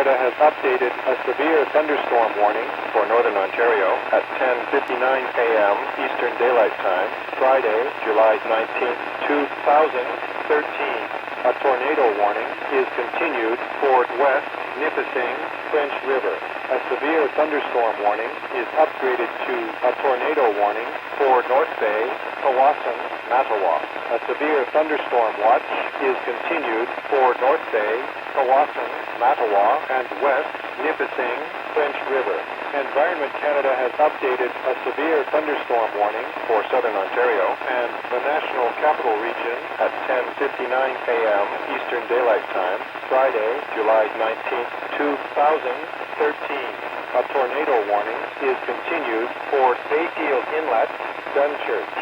Canada has updated a severe thunderstorm warning for Northern Ontario at 10:59 a.m. Eastern Daylight Time, Friday, July 19th, 2013. A tornado warning is continued for west Nipissing, French River. A severe thunderstorm warning is upgraded to a tornado warning for North Bay, Powassan, Mattawa. A severe thunderstorm watch is continued for North Bay, Powassan, Mattawa, and west Nipissing, French River. Environment Canada has updated a severe thunderstorm warning for Southern Ontario and the National Capital Region at 10:59 a.m. Eastern Daylight Time, Friday, July 19th, 2013. A tornado warning is continued for Bayfield Inlet, Dunchurch.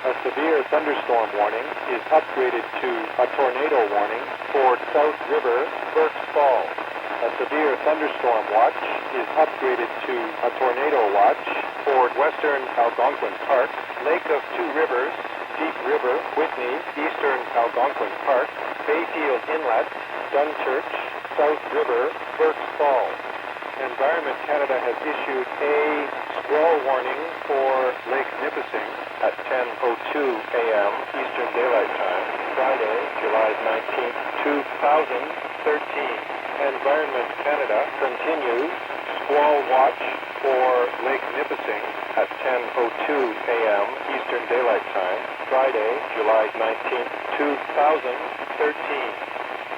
A severe thunderstorm warning is upgraded to a tornado warning for South River, Burke's Falls. A severe thunderstorm watch is upgraded to a tornado watch for Western Algonquin Park, Lake of Two Rivers, Deep River, Whitney, Eastern Algonquin Park, Bayfield Inlet, Dunchurch, South River, Burke's Falls. Environment Canada has issued a squall warning for Lake Nipissing at 10:02 a.m. Eastern Daylight Time, Friday, July 19th, 2013. Environment Canada continues squall watch for Lake Nipissing at 10:02 a.m. Eastern Daylight Time, Friday, July 19th, 2013.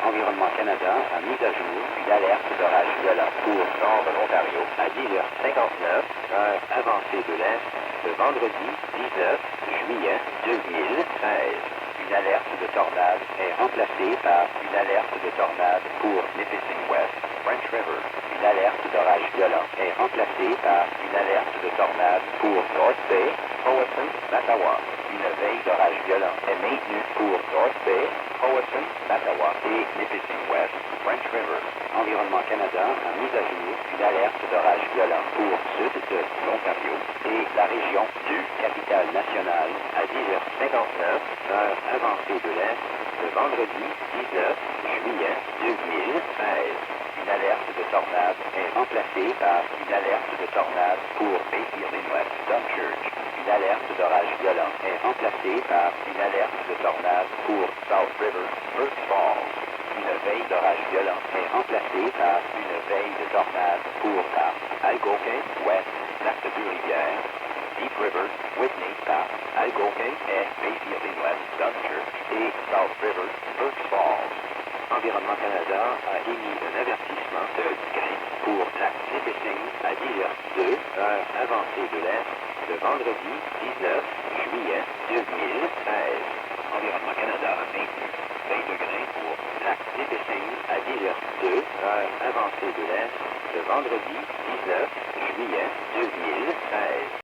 Environnement Canada a mis à jour une alerte d'orage violent pour nord de l'Ontario à 10h59, heure avancée de l'Est, le vendredi 19 juillet 2013. Une alerte de tornade est remplacée par une alerte de tornade pour Nipissing West, French River. Une alerte d'orage violent est remplacée par une alerte de tornade pour North Bay, Powassan, Mattawa. Une veille d'orage violent est maintenue pour North Bay, Powassan, Mattawa et Nipissing West, French River. Environnement Canada a mis à jour une alerte d'orage violent pour sud de l'Ontario et la région du Capitale-Nationale à 10h59, heure avancée de l'Est, le vendredi 19 juillet 2013. Une alerte de tornade est remplacée par une alerte de tornade pour Bayfield Inlet, Dunchurch. Une alerte d'orage violent est remplacée par une alerte de tornade pour South River, Burke's Falls. Une veille d'orage violent est remplacée par une veille de tornade pour Algonquin, West, Lac de Deux-Rivières, Deep River, Whitney, Algonquin et Bayfield Inlet, Dunchurch et South River, Burke's Falls. Environnement Canada a émis un avertissement de grimpe pour Lac Nipissing à 10h02, heure avancée de l'Est, le vendredi 19 juillet 2013. Environnement Canada a maintenu 20 degrés pour Lac Nipissing à 10h02, heure avancée de l'Est, le vendredi 19 juillet 2013.